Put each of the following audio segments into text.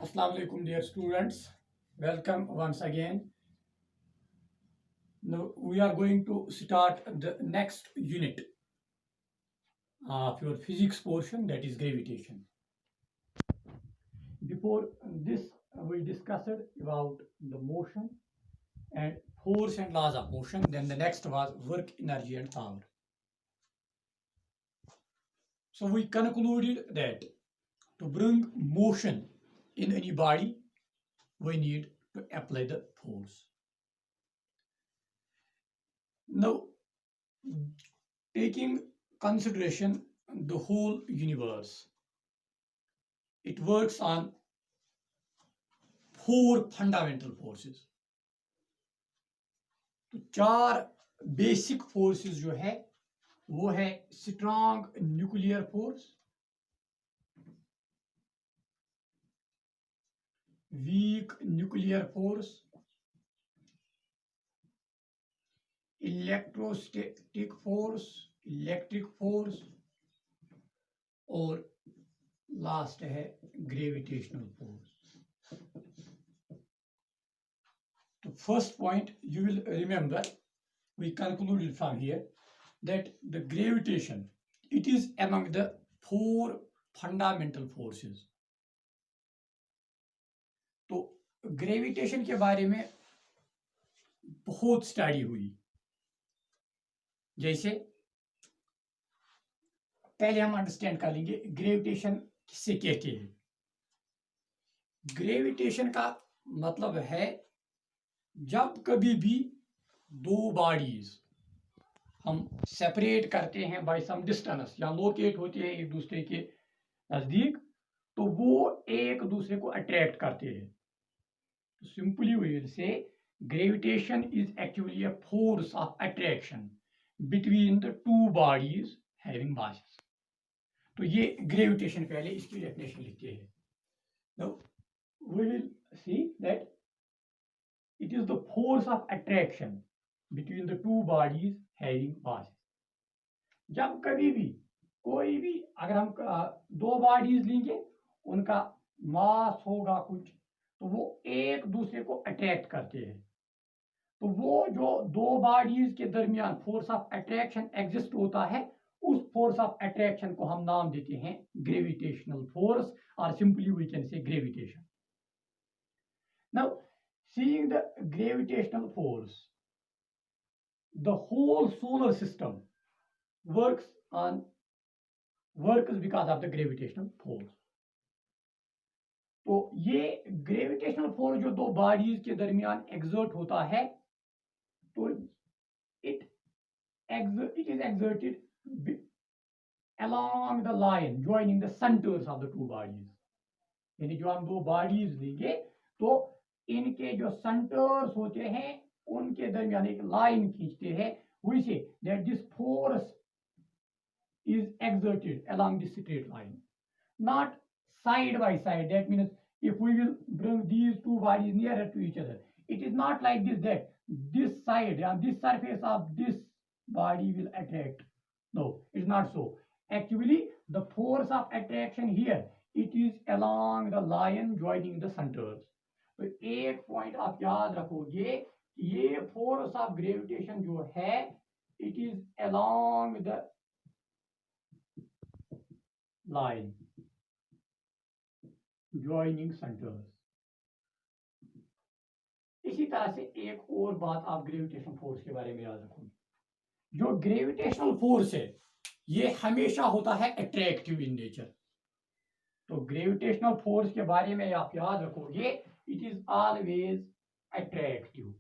Assalamu alaikum, dear students. Welcome once again. Now we are going to start the next unit of your physics portion, that is gravitation. Before this, we discussed about the motion and force and laws of motion. Then the next was work, energy, and power. So we concluded that to bring motion in any body, we need to apply the force. Now, taking consideration the whole universe, it works on four fundamental forces. तो चार basic forces जो है वो है strong nuclear force, weak nuclear force, electrostatic force, electric force, और last है gravitational force. तो first point you will remember, we concluded from here that the gravitation, it is among the four fundamental forces. तो gravitation के बारे में बहुत study हुई. जैसे पहले हम अंडरस्टैंड कर लेंगे ग्रेविटेशन किसे कहते हैं. ग्रेविटेशन का मतलब है जब कभी भी दो बॉडीज हम सेपरेट करते हैं बाय सम डिस्टेंस या लोकेट होते हैं एक दूसरे के नजदीक, तो वो एक दूसरे को अट्रैक्ट करते हैं. Simply we will say gravitation is actually a force of attraction between the two bodies having masses. तो ये ग्रेविटेशन, पहले इसकी डेफिनेशन लिखते हैं. Now we will see that it is the force of attraction between the two bodies having mass. जब कभी भी कोई भी अगर हम दो बॉडीज लेंगे, उनका मास होगा कुछ, तो वो एक दूसरे को अट्रैक्ट करते हैं. तो वो जो दो बॉडीज के दरमियान फोर्स ऑफ अट्रैक्शन एग्जिस्ट होता है, उस फोर्स ऑफ अट्रैक्शन को हम नाम देते हैं ग्रेविटेशनल फोर्स, और simply we can say gravitation. Now seeing the gravitational force, the whole solar system works because of the gravitational force. तो ये ग्रेविटेशनल फोर्स जो दो बॉडीज के दरमियान एग्जर्ट होता है, तो it is exerted along the line joining the centers of the two bodies. यानी जो हम दो बॉडीज लेंगे, तो इनके जो सेंटर्स होते हैं उनके दरमियान एक लाइन खींचते हैं. We say that this force is exerted along this straight line, not side by side. That means if we will bring these two bodies nearer to each other, it is not like this that this side and this surface of this body will attract. No, it's not so. Actually, the force of attraction here, it is along the line joining the centers. तो एक point आप याद रखोगे, ये force of gravitation जो है, it is along the line joining centres. इसी तरह से एक और बात आप ग्रेविटेशन फोर्स के बारे में याद रखोगे, जो ग्रेविटेशनल फोर्स है ये हमेशा होता है अट्रैक्टिव इन नेचर. तो ग्रेविटेशनल फोर्स के बारे में आप याद रखोगे, it is always attractive.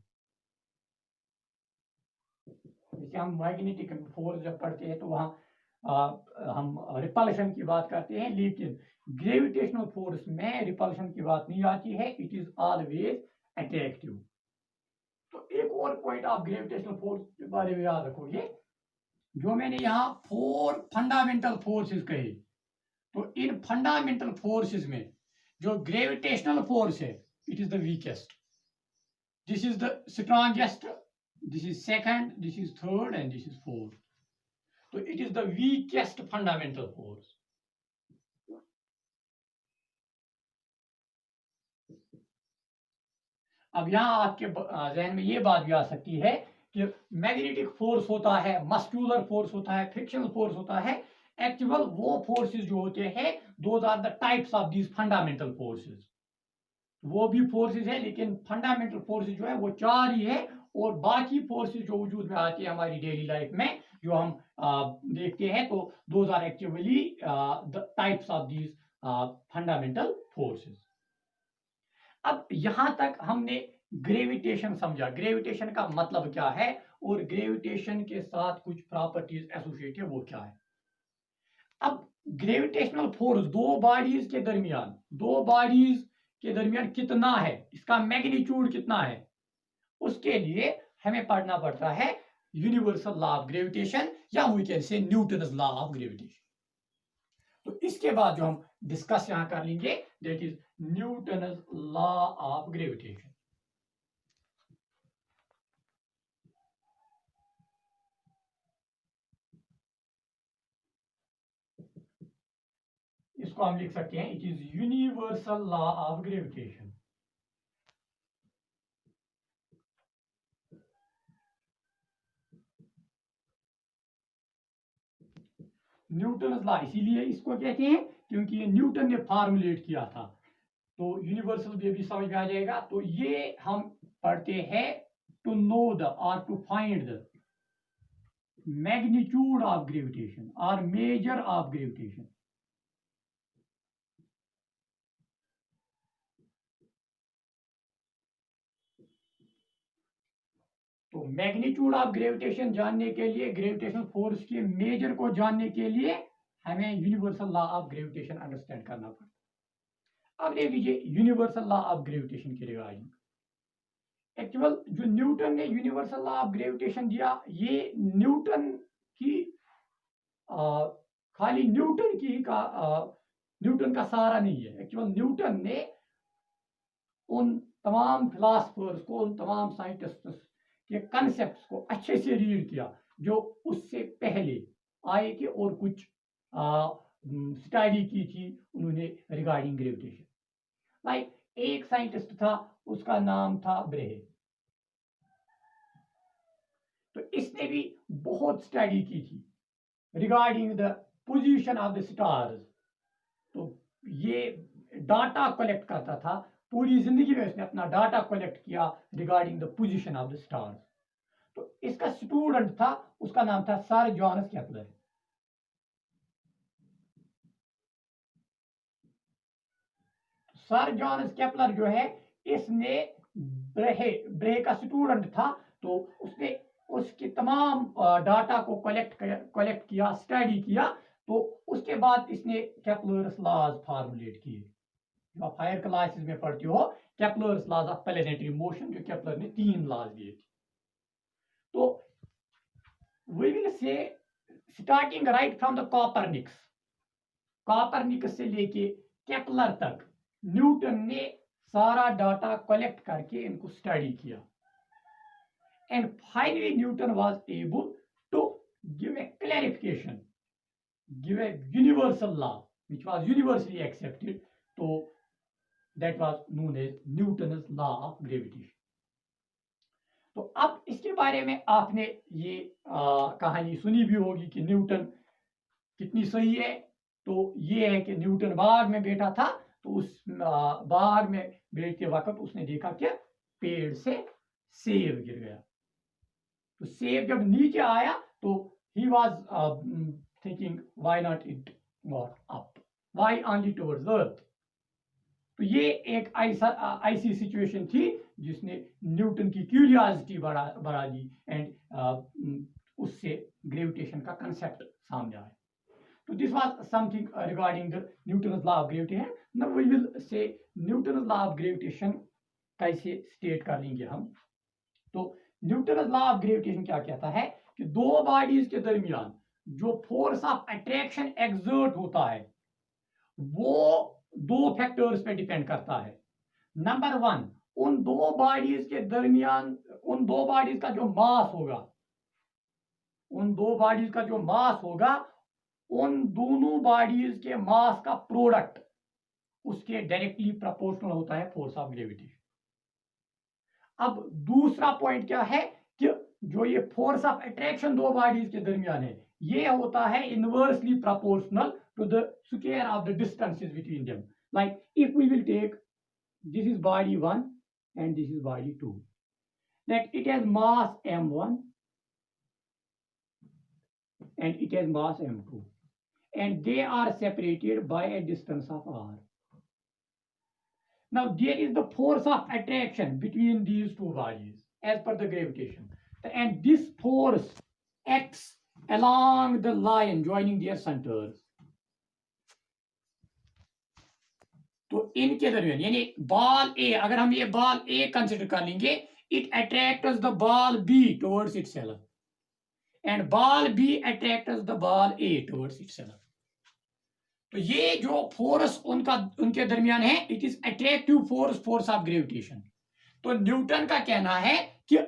जैसे हम मैग्नेटिक फोर्स जब पढ़ते हैं तो वहां हम रिपल्शन की बात करते हैं, लेकिन ग्रेविटेशनल फोर्स में रिपल्शन की बात नहीं आती है. It is always attractive. तो एक और पॉइंट आप ग्रेविटेशनल फोर्स के बारे में याद रखोगे, जो मैंने यहाँ फोर फंडामेंटल फोर्सेस कहे, तो इन फंडामेंटल फोर्सेस में जो ग्रेविटेशनल फोर्स है, it is the weakest. This is the strongest, this is second, this is third, and this is fourth. So it is the weakest fundamental force. अब यहाँ आपके जहन में ये बात भी आ सकती है कि मैग्नेटिक फोर्स होता है, मस्क्यूलर फोर्स होता है, फ्रिक्शनल फोर्स होता है। एक्चुअल वो फोर्सेस जो होते हैं, those are the types of these fundamental forces. वो भी फोर्सेस है, लेकिन फंडामेंटल फोर्सेस जो है वो 4 ही है। और बाकी फोर्सेस जो वजूद में आती है हमारी डेली लाइफ में, जो हम देखते हैं, तो those are actually the types of these fundamental forces. अब यहां तक हमने ग्रेविटेशन समझा, ग्रेविटेशन का मतलब क्या है और ग्रेविटेशन के साथ कुछ प्रॉपर्टीज एसोसिएट है वो क्या है। अब ग्रेविटेशनल फोर्स दो बॉडीज के दरमियान कितना है, इसका मैग्नीट्यूड कितना है, उसके लिए हमें पढ़ना पड़ता है यूनिवर्सल लॉ ऑफ ग्रेविटेशन, या we can say Newton's law of gravitation. तो इसके बाद जो हम डिस्कस यहां कर लेंगे, that is Newton's law of gravitation. इसको हम लिख सकते हैं, it is universal law of gravitation. Newton law इसीलिए इसको कहते हैं क्योंकि ये न्यूटन ने फार्मुलेट किया था। तो यूनिवर्सल भी समझ में आ जाएगा। तो ये हम पढ़ते हैं टू नो द और to find the magnitude of gravitation और मेजर ऑफ ग्रेविटेशन। तो मैग्नीट्यूड ऑफ ग्रेविटेशन जानने के लिए, ग्रेविटेशनल फोर्स के मेजर को जानने के लिए हमें universal law of gravitation understand करना पड़ता। अब देख लीजिए यूनिवर्सल लॉ ऑफ ग्रेविटेशन के रिगार्डिंग। एक्चुअल जो न्यूटन ने यूनिवर्सल लॉ ऑफ ग्रेविटेशन दिया, ये न्यूटन की खाली न्यूटन का सहारा नहीं है। एक्चुअल न्यूटन ने उन तमाम फिलासफर्स को, उन तमाम साइंटिस्ट्स के कंसेप्ट को अच्छे से रीड किया जो उससे पहले आए थे और कुछ स्टडी की थी उन्होंने रिगार्डिंग ग्रेविटेशन। लाइक एक साइंटिस्ट था, उसका नाम था ब्रेहे। तो इसने भी बहुत स्टडी की थी regarding the position of the stars. तो ये डाटा कलेक्ट करता था, पूरी जिंदगी में उसने अपना डाटा कलेक्ट किया regarding the position of the stars. तो इसका स्टूडेंट था, उसका नाम था sir Johannes Kepler. Sir Johannes Kepler जो है, इसने ब्रेहे का स्टूडेंट था। तो उसने उसके तमाम डाटा को कलेक्ट किया, स्टडी किया। तो उसके बाद इसने केपलर्स लॉज फार्मुलेट किए, जो आप हायर क्लासेस में पढ़ते हो, Kepler's laws of planetary motion, जो केपलर ने 3 लॉज दिए थे। तो we will say starting right from the Copernicus से लेके केपलर तक न्यूटन ने सारा डाटा कलेक्ट करके इनको स्टडी किया। And finally Newton was able to give a clarification, give a universal law which was universally accepted. तो that was known as Newton's law of gravitation. तो अब इसके बारे में आपने ये कहानी सुनी भी होगी कि न्यूटन कितनी सही है। तो ये है कि न्यूटन बाग में बैठा था, तो उस बाग में बैठते वक्त उसने देखा कि पेड़ से सेब गिर गया। तो सेब जब नीचे आया तो he was thinking why not it got up, why only towards अर्थ। तो ये एक ऐसी सिचुएशन थी जिसने न्यूटन की क्यूरियोसिटी बढ़ा दी एंड उससे ग्रेविटेशन का कंसेप्ट सामने आया। तो this was something regarding the Newton's law of gravitation. Now we will say Newton's law of gravitation कैसे स्टेट कर लेंगे हम। तो न्यूटन्स लॉ ऑफ ग्रेविटेशन क्या कहता है कि दो बॉडीज के दरमियान जो फोर्स ऑफ अट्रैक्शन एक्सर्ट होता है वो 2 फैक्टर्स पे डिपेंड करता है। नंबर 1, उन दो बॉडीज के दरमियान, उन दो बॉडीज का जो मास होगा, उन दो बॉडीज का जो मास होगा, उन दोनों बॉडीज के मास का प्रोडक्ट उसके डायरेक्टली प्रोपोर्शनल होता है फोर्स ऑफ ग्रेविटेशन। अब दूसरा पॉइंट क्या है कि जो ये फोर्स ऑफ अट्रैक्शन दो बॉडीज के दरमियान है, ये होता है inversely proportional to the square of the distances between them. Like if we will take this is body 1 and this is body 2, that it has mass m1 and it has mass m2, and they are separated by a distance of r. Now there is the force of attraction between these two bodies as per the gravitation, and this force acts along the line joining their centers. तो इनके दरमियान यानी ball ए, अगर हम ये ball ए consider कर लेंगे, it attracts the ball B towards itself and ball B attracts the ball A towards itself. तो ये जो फोर्स उनके दरमियान है, it is attractive force, force of gravitation. तो न्यूटन का कहना है कि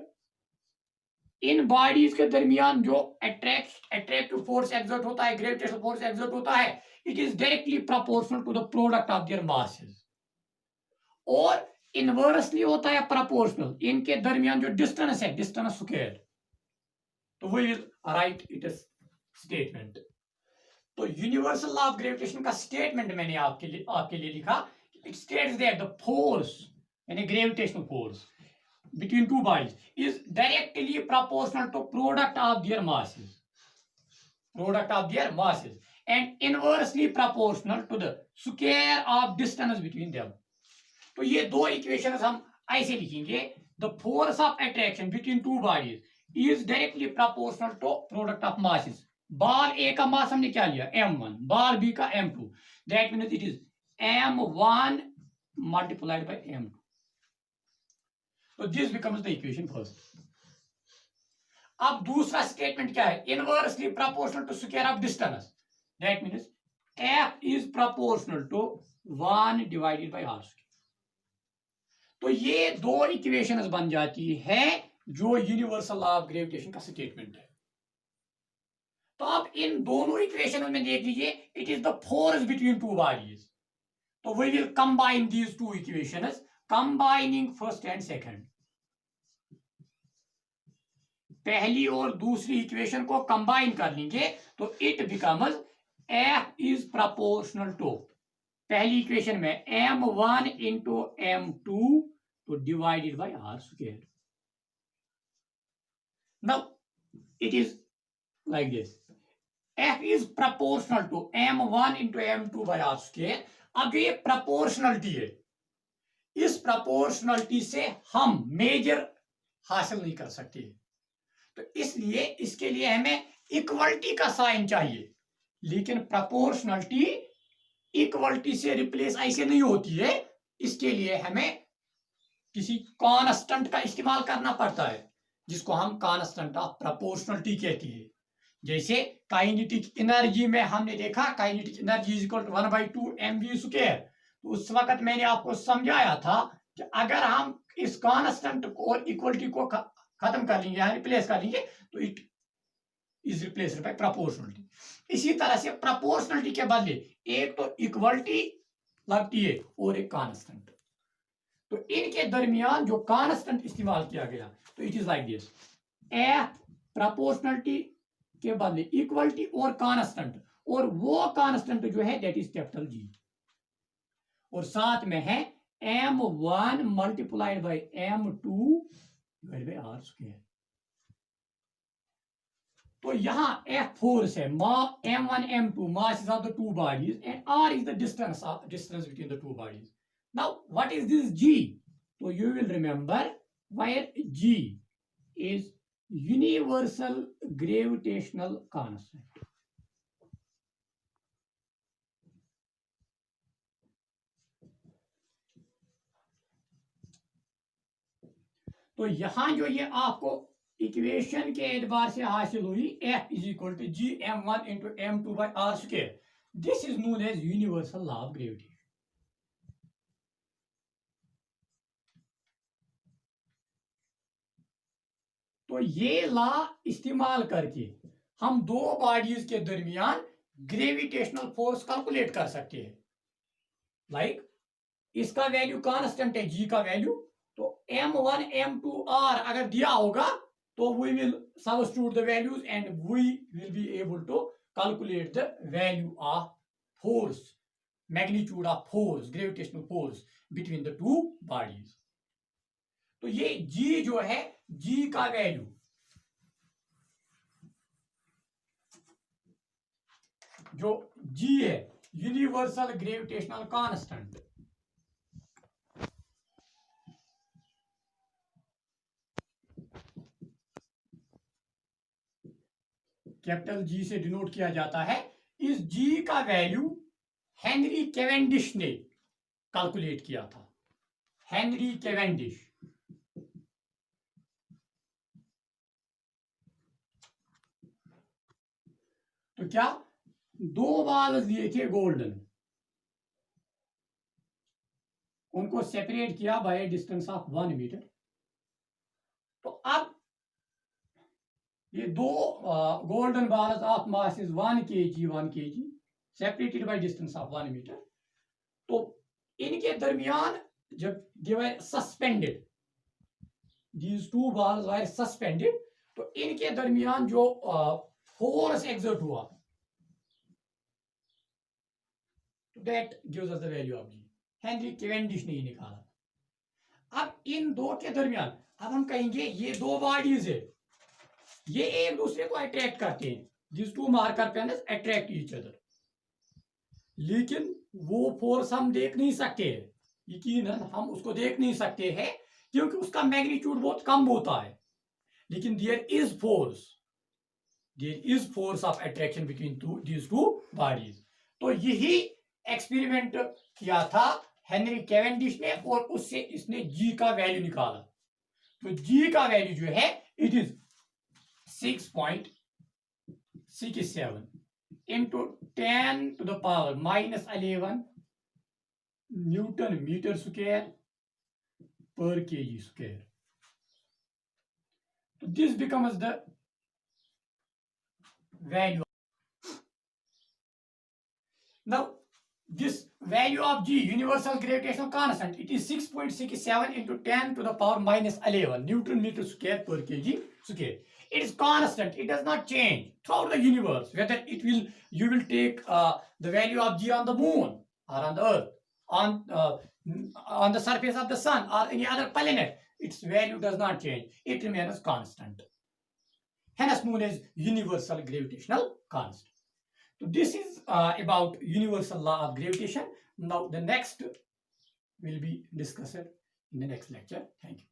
इन बॉडीज के दरमियान जो अट्रैक्टिव फोर्स एक्सर्ट होता है, ग्रेविटेशनल फोर्स एक्सर्ट होता है, it is directly proportional to the product of their masses. और इनवर्सली होता है proportional इनके दरमियान जो डिस्टेंस है, डिस्टेंस स्क्वायर. तो we will write it as statement. तो यूनिवर्सल लॉ ऑफ ग्रेविटेशन का स्टेटमेंट मैंने आपके लिए लिखा. It states that the force यानी gravitational force between two bodies is directly proportional to product of their masses and inversely proportional to the square of distance between them. तो ये दो equations हम ऐसे लिखेंगे. The force of attraction between two bodies is directly proportional to product of masses. Ball A का mass हमने क्या लिया, m1, बॉल बी का m2. That means it is m1 multiplied by m2. So this becomes the equation first. अब दूसरा statement क्या है, inversely proportional to square of distance. That means F is proportional to 1 divided by r square. तो ये दो equations बन जाती है जो यूनिवर्सल लॉ ऑफ ग्रेविटेशन का स्टेटमेंट है. तो अब इन दोनों इक्वेशन में देख लीजिए, it is the force between two bodies. तो we will combine these two equations, combining first and second. पहली और दूसरी इक्वेशन को कंबाइन कर लेंगे तो it becomes F is proportional to, पहली इक्वेशन में m1 into m2 तो divided by r square. Now it is like this. F is proportional to m1 into m2 by r square. अब ये proportionality है, इस प्रोपोर्शनलिटी से हम major हासिल नहीं कर सकते. तो इसलिए इसके लिए हमें इक्वलिटी का साइन चाहिए. लेकिन प्रोपोर्शनलिटी इक्वलिटी से रिप्लेस ऐसे नहीं होती है. इसके लिए हमें किसी कांस्टेंट का इस्तेमाल करना पड़ता है, जिसको हम कांस्टेंट ऑफ प्रोपोर्शनलिटी कहते हैं. जैसे काइनेटिक एनर्जी में हमने देखा, kinetic energy is equal to 1/2 mv square. तो उस वक्त मैंने आपको समझाया था कि अगर हम इस कांस्टेंट को और इक्वलिटी को खत्म कर लेंगे, रिप्लेस कर लेंगे, तो it is replaced by proportionality. इसी तरह से प्रोपोर्शनलिटी के बदले एक तो इक्वलिटी लगती है और एक कांस्टेंट. तो इनके दरमियान जो कांस्टेंट इस्तेमाल किया गया, तो it is like this. F proportionality के बदले इक्वलिटी और कांस्टेंट, और वो कांस्टेंट जो है दैट इज कैपिटल जी, और साथ में है m1 multiplied by m2 divided by r square. तो यहां F फोर्स है, m1 m2 masses of the two bodies and r is the distance between the two bodies. Now what is this g? So you will remember where g is universal gravitational constant. तो यहां जो ये आपको equation के एतबार से हासिल हुई, F is equal to G m1 into m2 by r square. This is known as universal law of gravity. तो ये लॉ इस्तेमाल करके हम दो बॉडीज के दरमियान ग्रेविटेशनल फोर्स कैलकुलेट कर सकते हैं. लाइक इसका वैल्यू कांस्टेंट है, जी का वैल्यू, तो m1 m2 r अगर दिया होगा तो we will substitute the values and we will be able to calculate the value of force, magnitude of force, gravitational force between the two bodies. तो ये g जो है, g का वैल्यू जो g है, universal gravitational constant, capital G से denote किया जाता है। इस जी का वैल्यू हेनरी कैवेंडिश ने कैलकुलेट किया था। हेनरी कैवेंडिश, तो क्या 2 बाल्स दिए थे गोल्डन, उनको सेपरेट किया बाय डिस्टेंस ऑफ 1 मीटर। तो अब ये 2 golden balls of mass is 1 kg separated by distance of 1 metre. तो इनके दरमियान जब they were suspended, these 2 balls were suspended, तो इनके दरमियान जो फोर्स एक्सर्ट हुआ, that gives us the value of G. Henry Cavendish ने ये निकाला। अब इन दो के दरमियान, अब हम कहेंगे ये 2 बॉडीज है, ये एक दूसरे को अट्रैक्ट करते हैं, this 2 marker pens attract each other, लेकिन वो फोर्स हम देख नहीं सकते हैं, यकीनन हम उसको देख नहीं सकते हैं क्योंकि उसका मैग्नीट्यूड बहुत कम होता है। लेकिन there is force of attraction between these 2 bodies. तो यही एक्सपेरिमेंट किया था हेनरी कैवेंडिश ने और उससे इसने जी का वैल्यू निकाला। तो जी का वैल्यू जो है it is 6.67 into 10 to the power minus 11 newton metre square per kg square. So this becomes the value. Now this value of G, universal gravitational constant, it is 6.67 into 10 to the power minus 11 Newton meter square per kg square. It is constant, it does not change throughout the universe, whether you will take the value of G on the moon or on the earth, on the surface of the sun or any other planet, its value does not change, it remains constant, hence known as universal gravitational constant. So this is about universal law of gravitation. Now the next will be discussed in the next lecture. Thank you.